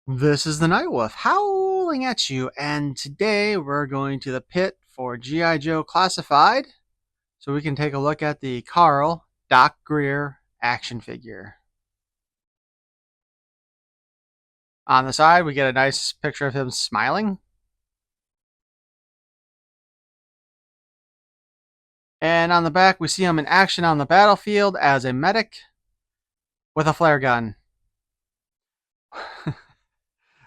This is the Night Wolf howling at you, and today we're going to the pit for G.I. Joe Classified so we can take a look at the Carl Doc Greer action figure. On the side, we get a nice picture of him smiling. And on the back, we see him in action on the battlefield as a medic with a flare gun.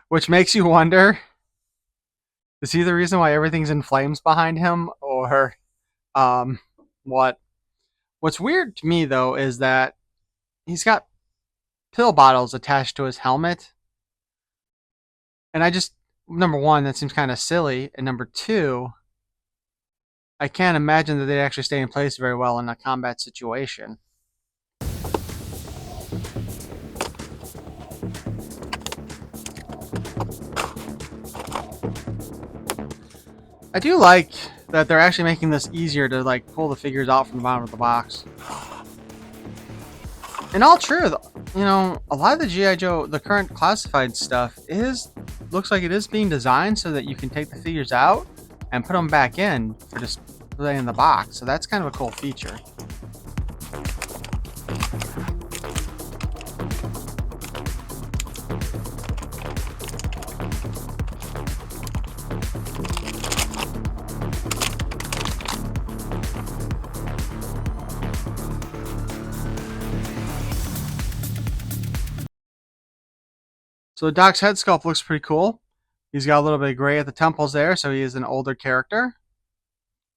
Which makes you wonder, is he the reason why everything's in flames behind him? Or um, what? What's weird to me, though, is that he's got pill bottles attached to his helmet. And I just, number one, that seems kind of silly. And number two, I can't imagine that they'd actually stay in place very well in a combat situation. I do like that they're actually making this easier to like pull the figures out from the bottom of the box. In all truth, a lot of the GI Joe, the current classified stuff looks like it is being designed so that you can take the figures out and put them back in for display in the box. So that's kind of a cool feature. So Doc's head sculpt looks pretty cool. He's got a little bit of gray at the temples there, so he is an older character.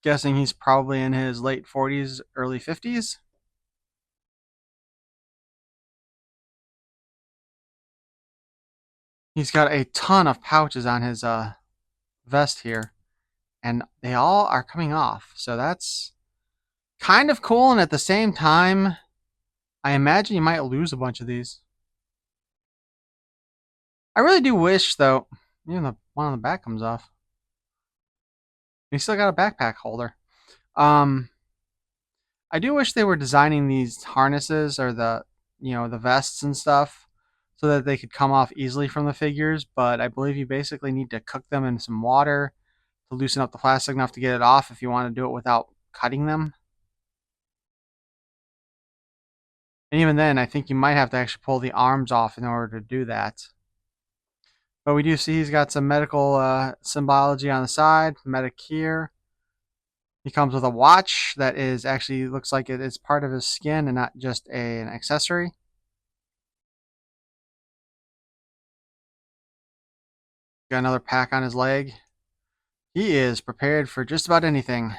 Guessing he's probably in his late 40s, early 50s. He's got a ton of pouches on his vest here, and they all are coming off. So that's kind of cool, and at the same time, I imagine you might lose a bunch of these. I really do wish, though, even the one on the back comes off. He's still got a backpack holder. Um, I do wish they were designing these harnesses or the vests and stuff so that they could come off easily from the figures, but I believe you basically need to cook them in some water to loosen up the plastic enough to get it off if you want to do it without cutting them. And even then, I think you might have to actually pull the arms off in order to do that. But we do see he's got some medical symbology on the side, medic here. He comes with a watch that is actually looks like it is part of his skin and not just an accessory. Got another pack on his leg. He is prepared for just about anything.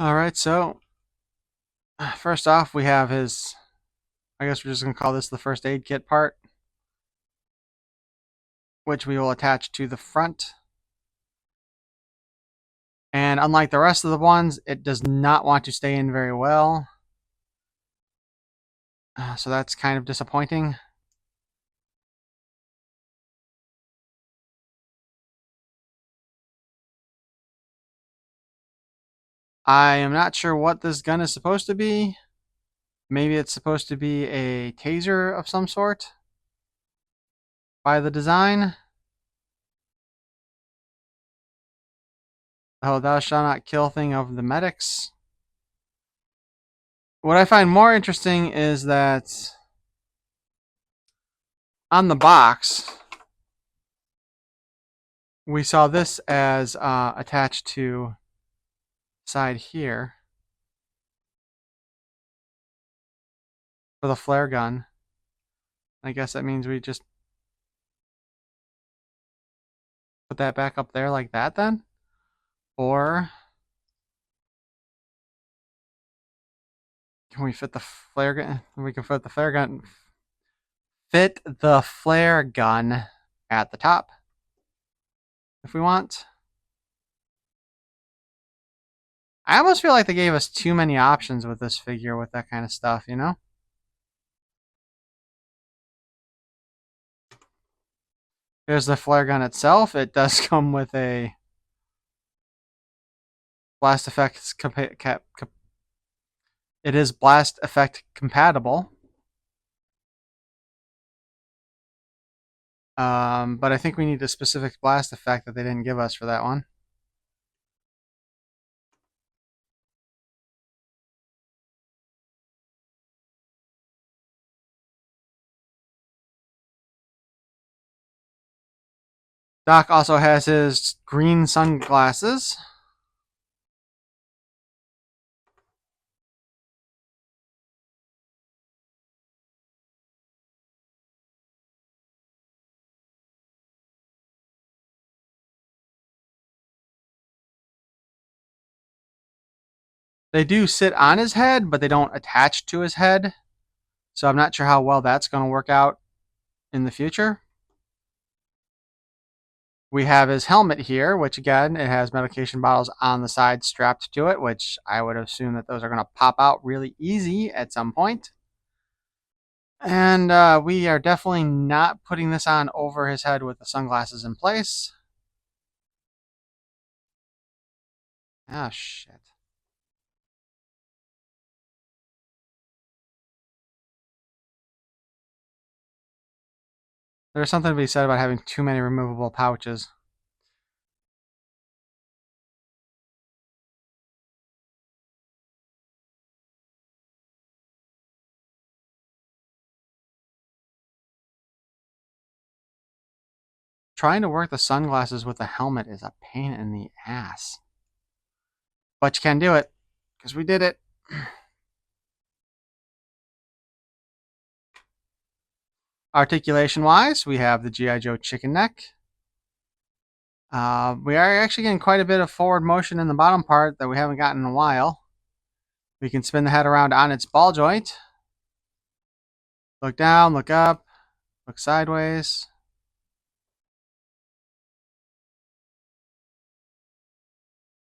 Alright, so first off we have his, I guess we're just going to call this the first aid kit part, which we will attach to the front. And unlike the rest of the ones, it does not want to stay in very well. So that's kind of disappointing. I am not sure what this gun is supposed to be. Maybe it's supposed to be a taser of some sort by the design. Oh, thou shalt not kill thing of the medics. What I find more interesting is that on the box, we saw this as attached to side here for the flare gun. I guess that means we just put that back up there like that then? Or can we fit the flare gun? We can fit the flare gun at the top if we want. I almost feel like they gave us too many options with this figure with that kind of stuff, you know? Here's the flare gun itself. It does come with a blast effects it is blast effect compatible. But I think we need a specific blast effect that they didn't give us for that one. Doc also has his green sunglasses. They do sit on his head, but they don't attach to his head. So I'm not sure how well that's going to work out in the future. We have his helmet here, which again, it has medication bottles on the side strapped to it, which I would assume that those are going to pop out really easy at some point. And we are definitely not putting this on over his head with the sunglasses in place. Ah, shit. There's something to be said about having too many removable pouches. Trying to work the sunglasses with the helmet is a pain in the ass. But you can do it, because we did it. Articulation wise, we have the G.I. Joe chicken neck. We are actually getting quite a bit of forward motion in the bottom part that we haven't gotten in a while. We can spin the head around on its ball joint. Look down, look up, look sideways.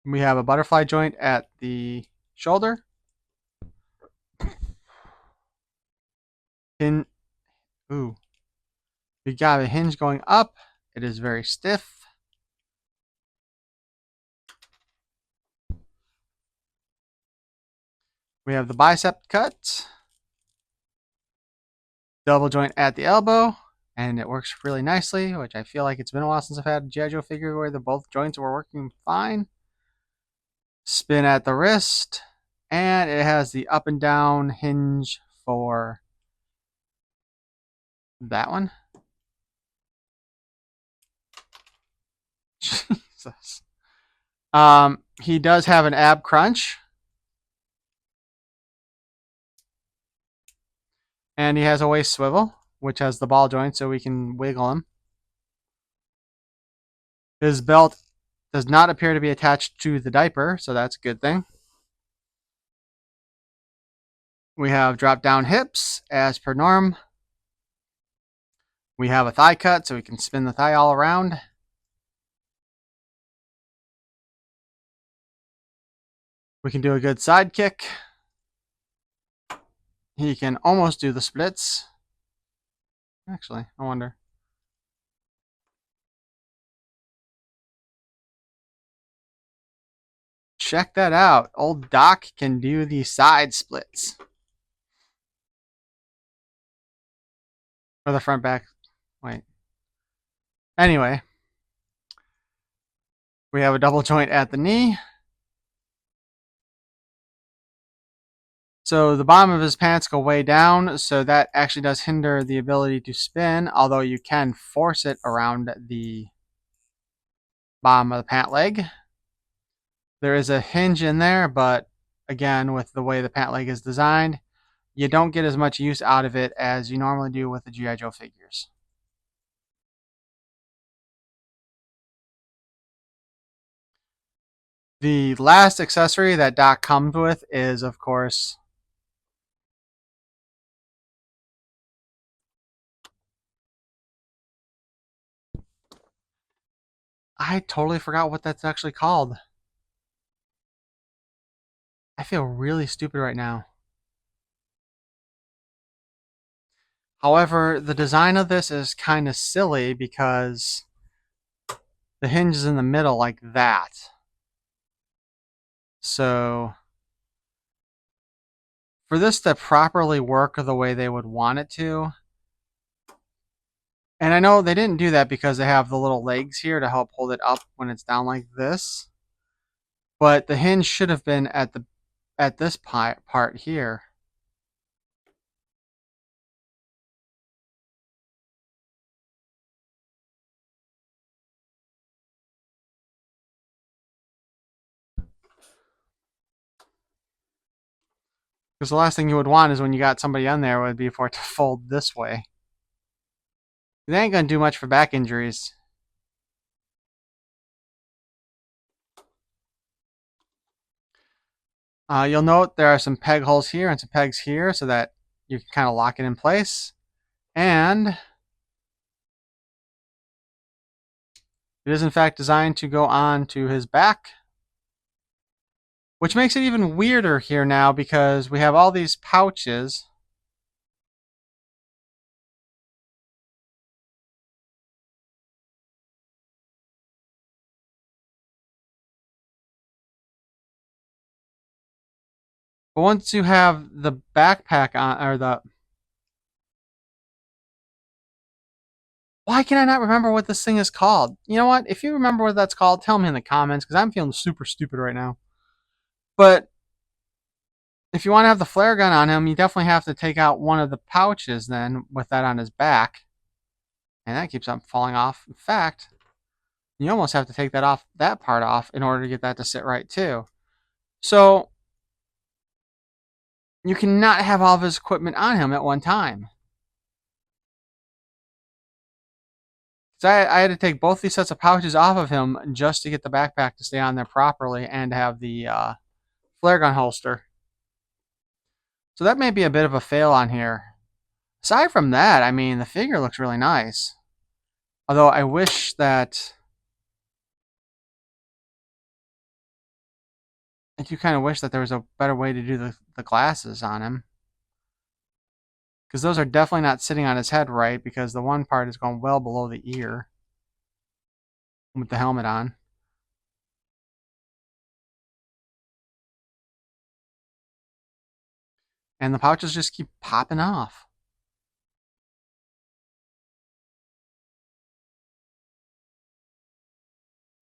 We have a butterfly joint at the shoulder. Ooh. We got a hinge going up. It is very stiff. We have the bicep cut. Double joint at the elbow. And it works really nicely, which I feel like it's been a while since I've had a GIJoe figure where both joints were working fine. Spin at the wrist. And it has the up and down hinge for that one. Jesus. He does have an ab crunch. And he has a waist swivel, which has the ball joint so we can wiggle him. His belt does not appear to be attached to the diaper, so that's a good thing. We have drop down hips as per norm. We have a thigh cut so we can spin the thigh all around. We can do a good side kick. He can almost do the splits. Actually, I wonder. Check that out. Old Doc can do the side splits. Or the front back. Wait. Anyway. We have a double joint at the knee. So the bottom of his pants go way down, so that actually does hinder the ability to spin, although you can force it around the bottom of the pant leg. There is a hinge in there, but again, with the way the pant leg is designed, you don't get as much use out of it as you normally do with the G.I. Joe figures. The last accessory that Doc comes with is, of course, I totally forgot what that's actually called. I feel really stupid right now. However, the design of this is kind of silly because the hinge is in the middle like that. So for this to properly work the way they would want it to, and I know they didn't do that because they have the little legs here to help hold it up when it's down like this, but the hinge should have been at this part here. Because the last thing you would want is when you got somebody on there would be for it to fold this way. It ain't gonna do much for back injuries. You'll note there are some peg holes here and some pegs here so that you can kind of lock it in place. And it is in fact designed to go on to his back, which makes it even weirder here now because we have all these pouches. But once you have the backpack on, or the... Why can I not remember what this thing is called? You know what? If you remember what that's called, tell me in the comments because I'm feeling super stupid right now. But if you want to have the flare gun on him, you definitely have to take out one of the pouches then with that on his back. And that keeps on falling off. In fact, you almost have to take that part off in order to get that to sit right too. So you cannot have all of his equipment on him at one time. So I had to take both these sets of pouches off of him just to get the backpack to stay on there properly and to have the flare gun holster. So that may be a bit of a fail on here. Aside from that, I mean, the figure looks really nice. Although I wish that... I do kind of wish that there was a better way to do the glasses on him. Because those are definitely not sitting on his head right, because the one part is going well below the ear with the helmet on. And the pouches just keep popping off.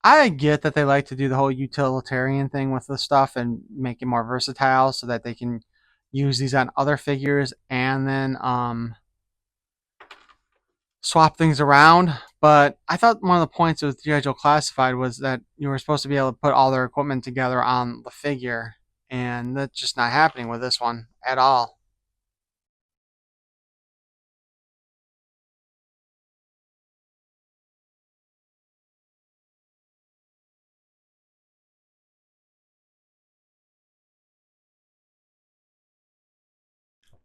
I get that they like to do the whole utilitarian thing with the stuff and make it more versatile so that they can use these on other figures and then swap things around. But I thought one of the points with GIJoe Classified was that you were supposed to be able to put all their equipment together on the figure, and that's just not happening with this one at all.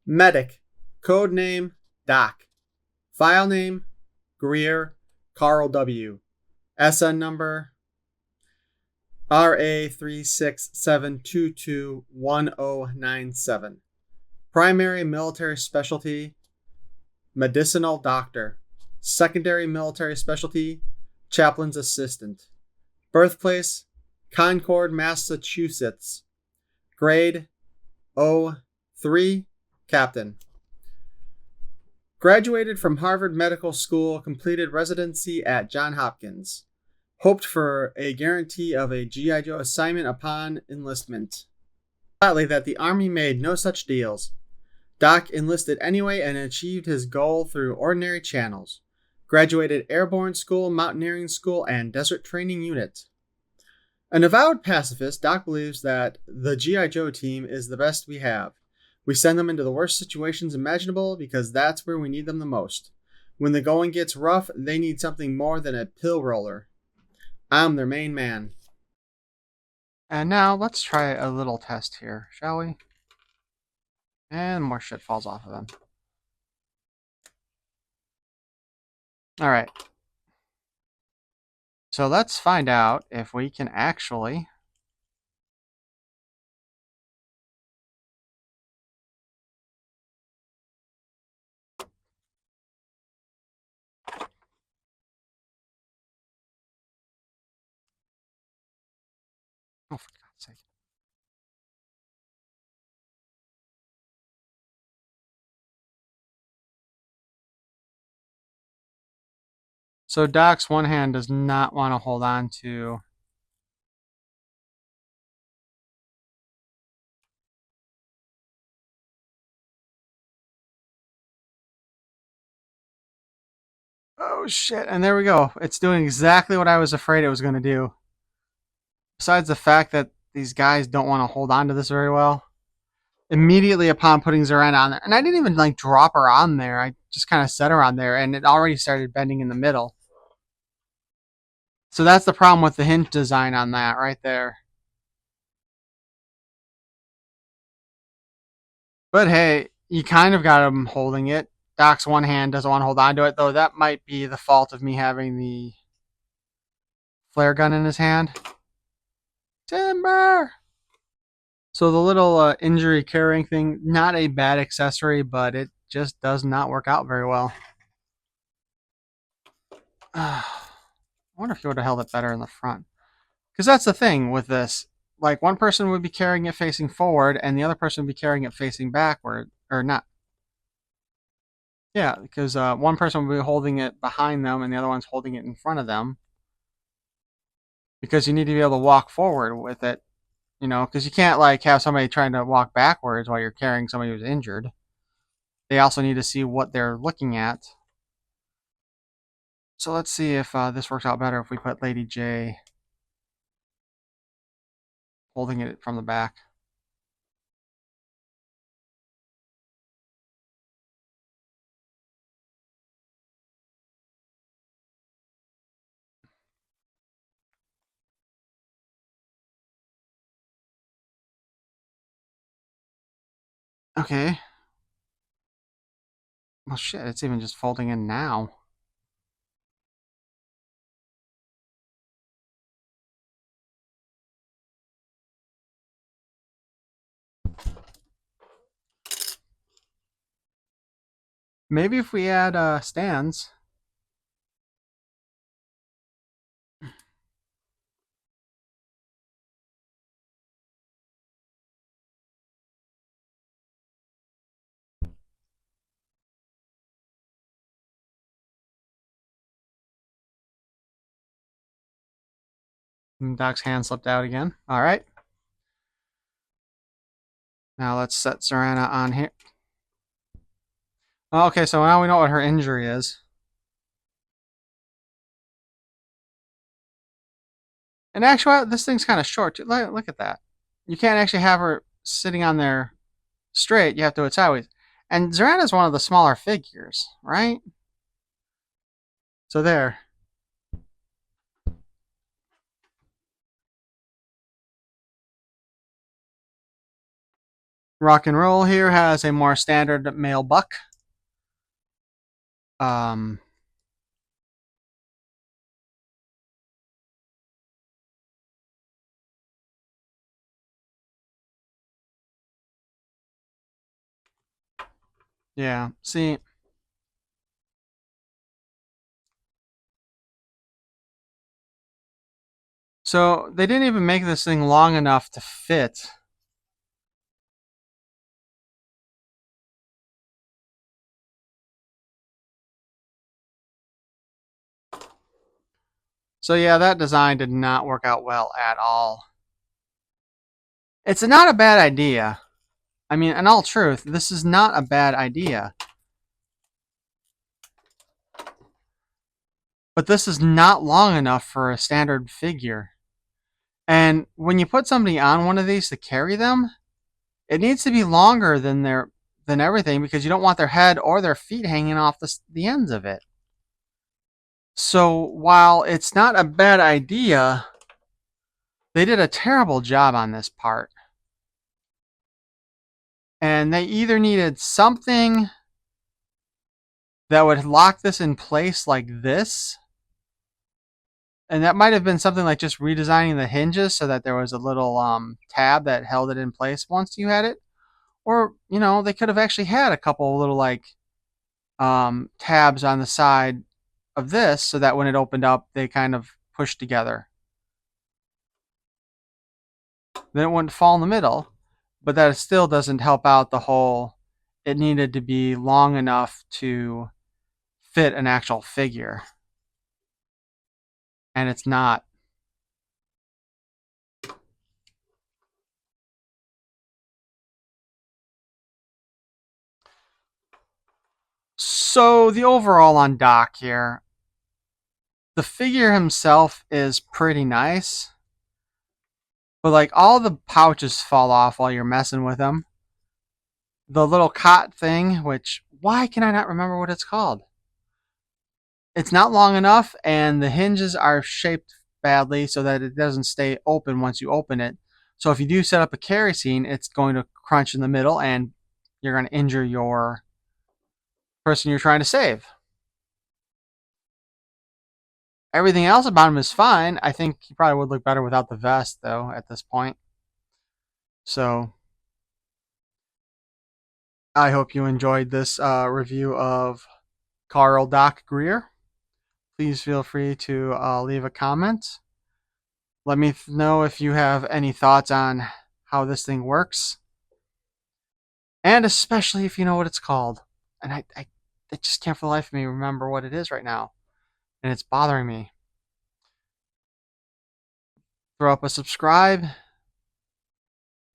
Medic, code name Doc, file name Greer, Carl W, SN number RA367221097, primary military specialty medicinal doctor, secondary military specialty chaplain's assistant, birthplace Concord, Massachusetts, grade O3, captain. Graduated from Harvard Medical School, completed residency at Johns Hopkins. Hoped for a guarantee of a G.I. Joe assignment upon enlistment. Flatly that the Army made no such deals. Doc enlisted anyway and achieved his goal through ordinary channels. Graduated Airborne School, Mountaineering School, and Desert Training Unit. An avowed pacifist, Doc believes that the G.I. Joe team is the best we have. We send them into the worst situations imaginable because that's where we need them the most. When the going gets rough, they need something more than a pill roller. I'm their main man. And now let's try a little test here, shall we? And more shit falls off of them. Alright. So let's find out if we can actually... Oh, for God's sake. So Doc's one hand does not want to hold on to. Oh shit! And there we go. It's doing exactly what I was afraid it was going to do. Besides the fact that these guys don't want to hold on to this very well. Immediately upon putting Zarana on there, and I didn't even like drop her on there. I just kind of set her on there, and it already started bending in the middle. So that's the problem with the hinge design on that right there. But hey, you kind of got him holding it. Doc's one hand doesn't want to hold on to it, though that might be the fault of me having the flare gun in his hand. Timber! So the little injury carrying thing, not a bad accessory, but it just does not work out very well. I wonder if he would have held it better in the front. Because that's the thing with this. Like, one person would be carrying it facing forward, and the other person would be carrying it facing backward. Or not. Yeah, because one person would be holding it behind them, and the other one's holding it in front of them. Because you need to be able to walk forward with it. You know, because you can't, like, have somebody trying to walk backwards while you're carrying somebody who's injured. They also need to see what they're looking at. So let's see if this works out better if we put Lady J holding it from the back. Okay. Well, shit, it's even just folding in now. Maybe if we add stands. Doc's hand slipped out again. All right. Now let's set Zarana on here. Okay, so now we know what her injury is. And actually, this thing's kind of short. Look at that. You can't actually have her sitting on there straight. You have to do it sideways. And Zarana's one of the smaller figures, right? So there. Rock and Roll here has a more standard male buck. Um, yeah. See, so they didn't even make this thing long enough to fit. So yeah, that design did not work out well at all. It's not a bad idea. I mean, in all truth, this is not a bad idea. But this is not long enough for a standard figure. And when you put somebody on one of these to carry them, it needs to be longer than everything because you don't want their head or their feet hanging off the ends of it. So while it's not a bad idea, they did a terrible job on this part. And they either needed something that would lock this in place like this. And that might have been something like just redesigning the hinges so that there was a little tab that held it in place once you had it. Or, you know, they could have actually had a couple little like tabs on the side of this so that when it opened up, they kind of pushed together. then it wouldn't fall in the middle. But that still doesn't help out the whole. It needed to be long enough to fit an actual figure, and it's not. So the overall on Doc here, the figure himself is pretty nice, but like all the pouches fall off while you're messing with him. The little cot thing, which why can I not remember what it's called? It's not long enough, and the hinges are shaped badly so that it doesn't stay open once you open it. So if you do set up a carry scene, it's going to crunch in the middle, and you're going to injure your person you're trying to save. Everything else about him is fine. I think he probably would look better without the vest, though, at this point. So I hope you enjoyed this review of Carl Doc Greer. Please feel free to leave a comment. Let me know if you have any thoughts on how this thing works, and especially if you know what it's called. And I just can't for the life of me remember what it is right now, and it's bothering me. Throw up a subscribe.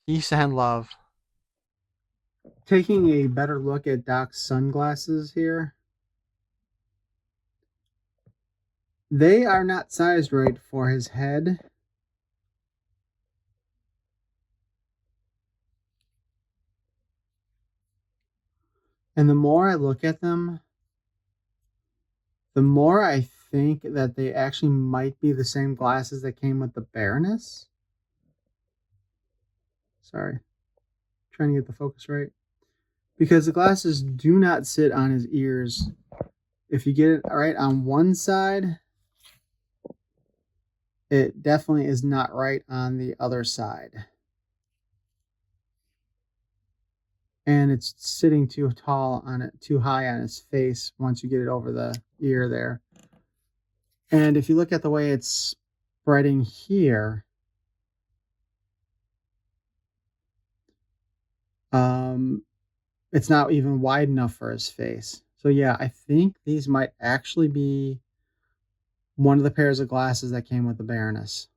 Peace and love. Taking a better look at Doc's sunglasses here. They are not sized right for his head. And the more I look at them, the more I think that they actually might be the same glasses that came with the Baroness. Sorry, trying to get the focus right. Because the glasses do not sit on his ears. If you get it right on one side, it definitely is not right on the other side. And it's sitting too tall on it, too high on his face once you get it over the ear there. And if you look at the way it's spreading here, it's not even wide enough for his face. So yeah, I think these might actually be one of the pairs of glasses that came with the Baroness.